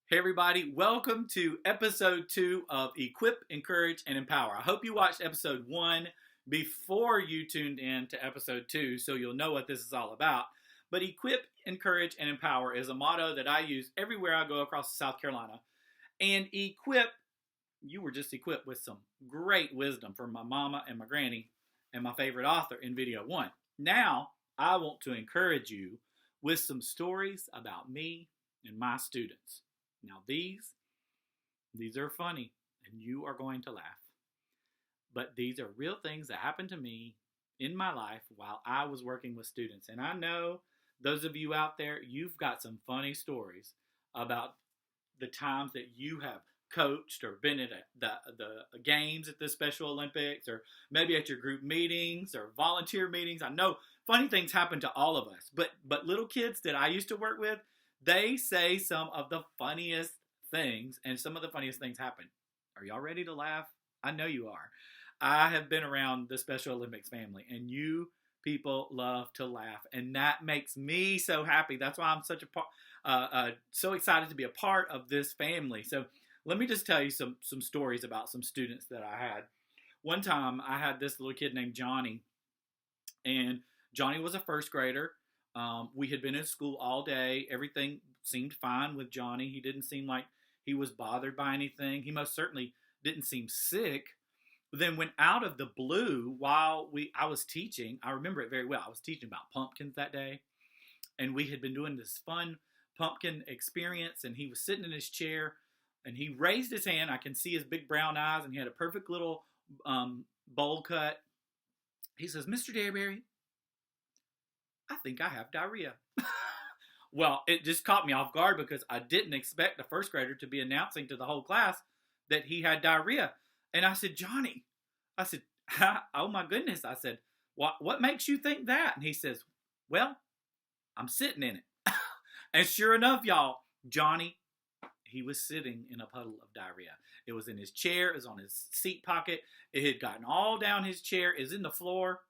Hey everybody, welcome to episode 2 of Equip, Encourage, and Empower. I hope you watched episode 1 before you tuned in to episode 2 so you'll know what this is all about. But Equip, Encourage, and Empower is a motto that I use everywhere I go across South Carolina. And equip, you were just equipped with some great wisdom from my mama and my granny and my favorite author in video 1. Now, I want to encourage you with some stories about me and my students. Now these are funny and you are going to laugh. But these are real things that happened to me in my life while I was working with students. And I know those of you out there, you've got some funny stories about the times that you have coached or been at the games at the Special Olympics or maybe at your group meetings or volunteer meetings. I know funny things happen to all of us, but little kids that I used to work with, they say some of the funniest things, and some of the funniest things happen. Are y'all ready to laugh? I know you are. I have been around the Special Olympics family, and you people love to laugh, and that makes me so happy. That's why I'm so excited to be a part of this family. So let me just tell you some stories about some students that I had. One time, I had this little kid named Johnny, and Johnny was a first grader. We had been in school all day. Everything seemed fine with Johnny. He didn't seem like he was bothered by anything. He most certainly didn't seem sick. But then when out of the blue, while I was teaching, I remember it very well. I was teaching about pumpkins that day, and we had been doing this fun pumpkin experience, and he was sitting in his chair, and he raised his hand. I can see his big brown eyes, and he had a perfect little bowl cut. He says, "Mr. Dayberry, I think I have diarrhea." Well, it just caught me off guard because I didn't expect a first grader to be announcing to the whole class that he had diarrhea. And I said, "Johnny," I said, "oh my goodness." I said, what makes you think that?" And he says, "Well, I'm sitting in it." And sure enough, y'all, Johnny, he was sitting in a puddle of diarrhea. It was in his chair. It was on his seat pocket. It had gotten all down his chair. It was in the floor.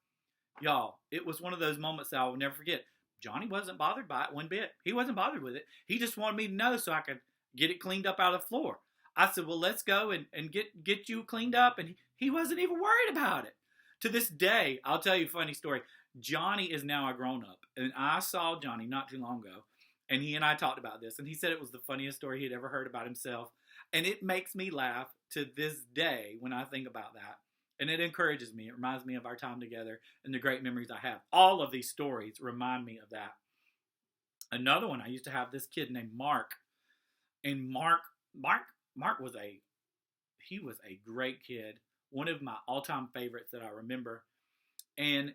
Y'all, it was one of those moments that I will never forget. Johnny wasn't bothered by it one bit. He wasn't bothered with it. He just wanted me to know so I could get it cleaned up out of the floor. I said, "Well, let's go and get you cleaned up." And he wasn't even worried about it. To this day, I'll tell you a funny story. Johnny is now a grown up. And I saw Johnny not too long ago. And he and I talked about this. And he said it was the funniest story he'd ever heard about himself. And it makes me laugh to this day when I think about that. And it encourages me. It reminds me of our time together and the great memories I have. All of these stories remind me of that. Another one, I used to have this kid named Mark. And Mark was he was a great kid. One of my all-time favorites that I remember. And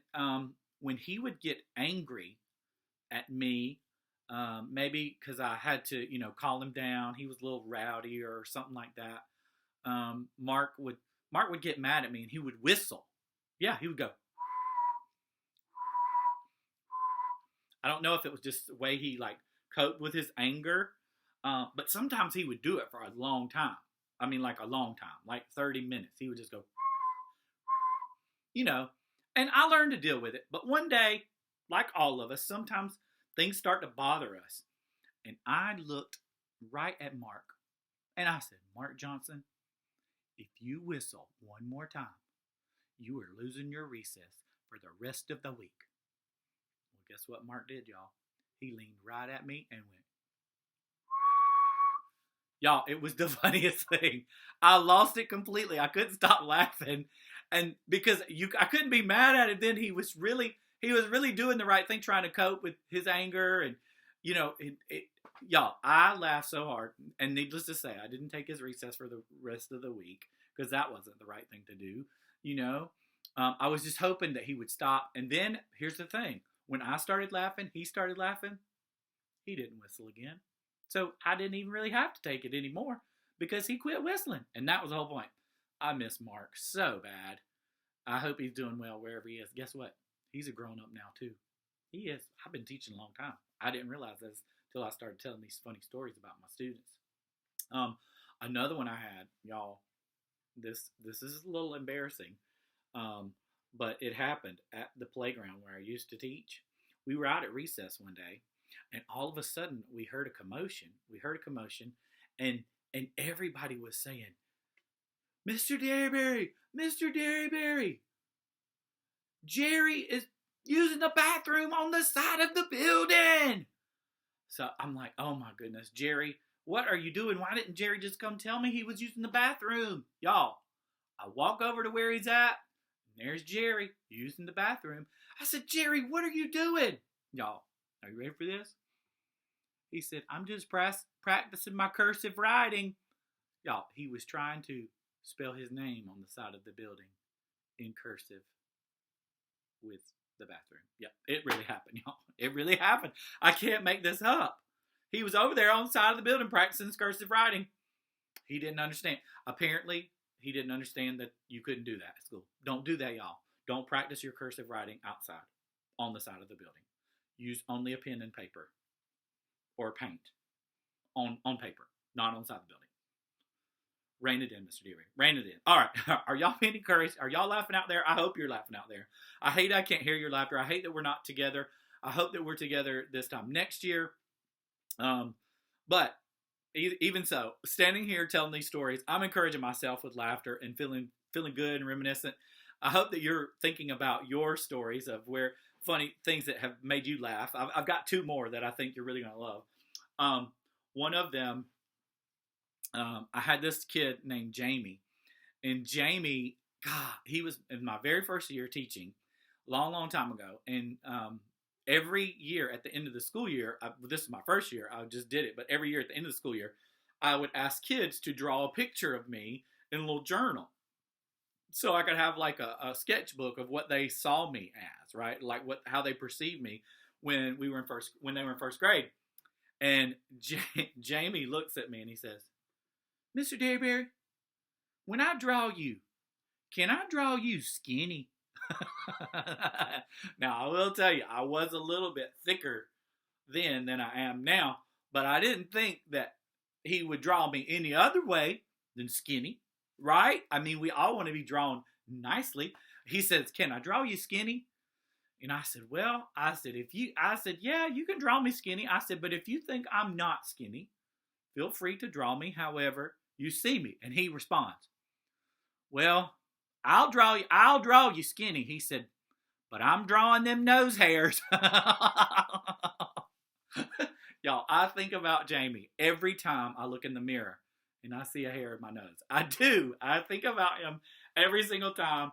when he would get angry at me, maybe because I had to, calm him down. He was a little rowdy or something like that. Mark would get mad at me and he would whistle. Yeah, he would go. I don't know if it was just the way he coped with his anger, but sometimes he would do it for a long time. I mean, like a long time, like 30 minutes. He would just go, and I learned to deal with it. But one day, like all of us, sometimes things start to bother us. And I looked right at Mark and I said, "Mark Johnson, if you whistle one more time, you are losing your recess for the rest of the week." Well, guess what Mark did, y'all? He leaned right at me and went. Y'all, it was the funniest thing. I lost it completely. I couldn't stop laughing. And because I couldn't be mad at him then. He was really doing the right thing, trying to cope with his anger. And, y'all, I laughed so hard. And needless to say, I didn't take his recess for the rest of the week because that wasn't the right thing to do. I was just hoping that he would stop. And then here's the thing. When I started laughing, he started laughing. He didn't whistle again. So I didn't even really have to take it anymore because he quit whistling. And that was the whole point. I miss Mark so bad. I hope he's doing well wherever he is. Guess what? He's a grown up now too. He is. I've been teaching a long time. I didn't realize this until I started telling these funny stories about my students. Another one I had, y'all, this is a little embarrassing, but it happened at the playground where I used to teach. We were out at recess one day, and all of a sudden we heard a commotion. And everybody was saying, Mr. Derryberry, Mr. Derryberry, Jerry is using the bathroom on the side of the building. So I'm like, oh my goodness, Jerry, what are you doing? Why didn't Jerry just come tell me he was using the bathroom? Y'all, I walk over to where he's at, and there's Jerry using the bathroom. I said, Jerry, what are you doing? Y'all, are you ready for this? He said, I'm just practicing my cursive writing. Y'all, he was trying to spell his name on the side of the building in cursive with the bathroom. Yep, it really happened, y'all. It really happened. I can't make this up. He was over there on the side of the building practicing his cursive writing. He didn't understand. Apparently, he didn't understand that you couldn't do that at school. Don't do that, y'all. Don't practice your cursive writing outside on the side of the building. Use only a pen and paper or paint on paper, not on the side of the building. Rein it in, Mr. Deary. Rein it in. All right. Are y'all being encouraged? Are y'all laughing out there? I hope you're laughing out there. I hate I can't hear your laughter. I hate that we're not together. I hope that we're together this time next year. But even so, standing here telling these stories, I'm encouraging myself with laughter and feeling good and reminiscent. I hope that you're thinking about your stories of where funny things that have made you laugh. I've got two more that I think you're really going to love. One of them, I had this kid named Jamie, and Jamie, God, he was in my very first year teaching, long time ago, and every year at the end of the school year, this is my first year, I just did it, but every year at the end of the school year, I would ask kids to draw a picture of me in a little journal, so I could have like a sketchbook of what they saw me as, right? Like how they perceived me when they were in first grade. And Jamie looks at me and he says, Mr. Derryberry, when I draw you, can I draw you skinny? Now, I will tell you, I was a little bit thicker then than I am now, but I didn't think that he would draw me any other way than skinny, right? I mean, we all want to be drawn nicely. He says, can I draw you skinny? And I said, yeah, you can draw me skinny. I said, but if you think I'm not skinny, feel free to draw me however you see me. And he responds, well, I'll draw you skinny. He said, but I'm drawing them nose hairs. Y'all, I think about Jamie every time I look in the mirror and I see a hair in my nose. I do. I think about him every single time.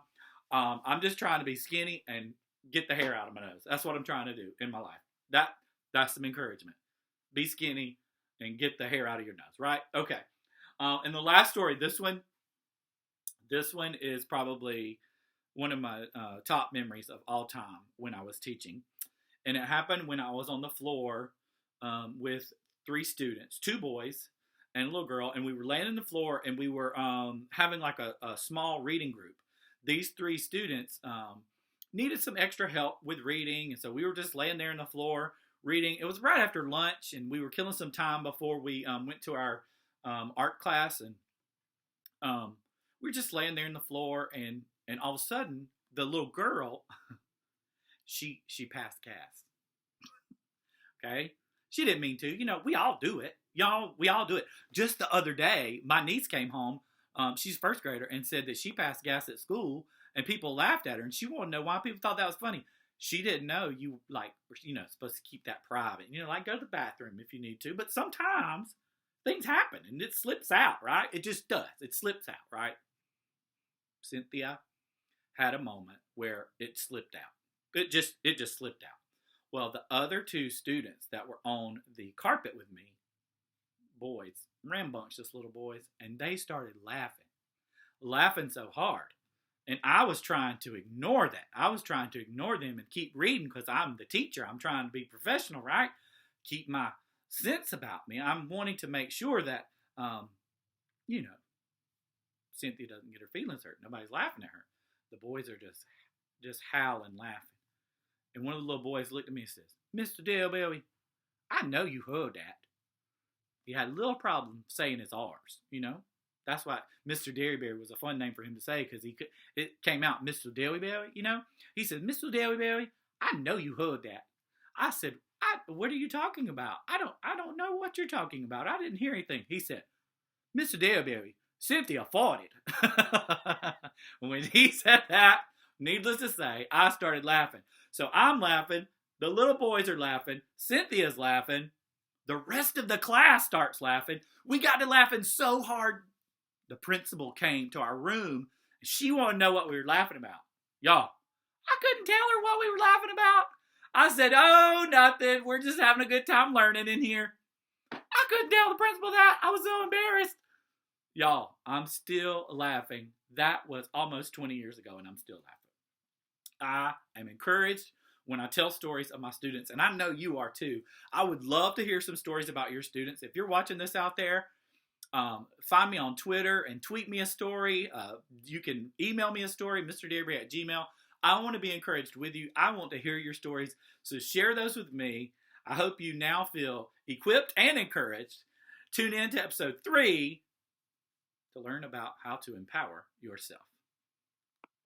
I'm just trying to be skinny and get the hair out of my nose. That's what I'm trying to do in my life. That's some encouragement. Be skinny and get the hair out of your nose, right? Okay. And the last story, this one is probably one of my top memories of all time when I was teaching. And it happened when I was on the floor with 3 students, 2 boys and a little girl, and we were laying on the floor and we were having like a small reading group. These 3 students needed some extra help with reading, and so we were just laying there on the floor reading. It was right after lunch, and we were killing some time before we went to our art class, and we were just laying there on the floor, and all of a sudden, the little girl, she passed gas. Okay? She didn't mean to. We all do it. We all do it. Just the other day, my niece came home. She's a first grader and said that she passed gas at school and people laughed at her, and she wanted to know why people thought that was funny. She didn't know you supposed to keep that private. Like go to the bathroom if you need to, but sometimes things happen and it slips out, right? It just does. It slips out, right? Cynthia had a moment where it slipped out. It just slipped out. Well, the other 2 students that were on the carpet with me, boys, rambunctious little boys, and they started laughing so hard. And I was trying to ignore that. I was trying to ignore them and keep reading because I'm the teacher. I'm trying to be professional, right? Keep my sense about me. I'm wanting to make sure that, Cynthia doesn't get her feelings hurt. Nobody's laughing at her. The boys are just howling, laughing. And one of the little boys looked at me and says, Mr. Derryberry, I know you heard that. He had a little problem saying it's ours, That's why Mr. Derryberry was a fun name for him to say because it came out Mr. Derryberry, He said, Mr. Derryberry, I know you heard that. I said, what are you talking about? I don't know what you're talking about. I didn't hear anything. He said, Mr. Daleberry, Cynthia farted. When he said that, needless to say, I started laughing. So I'm laughing. The little boys are laughing. Cynthia's laughing. The rest of the class starts laughing. We got to laughing so hard, the principal came to our room. She wanted to know what we were laughing about. Y'all, I couldn't tell her what we were laughing about. I said, oh, nothing. We're just having a good time learning in here. I couldn't tell the principal that. I was so embarrassed. Y'all, I'm still laughing. That was almost 20 years ago, and I'm still laughing. I am encouraged when I tell stories of my students, and I know you are too. I would love to hear some stories about your students. If you're watching this out there, find me on Twitter and tweet me a story. You can email me a story, mrdairy@gmail.com. I want to be encouraged with you. I want to hear your stories, so share those with me. I hope you now feel equipped and encouraged. Tune in to episode 3 to learn about how to empower yourself.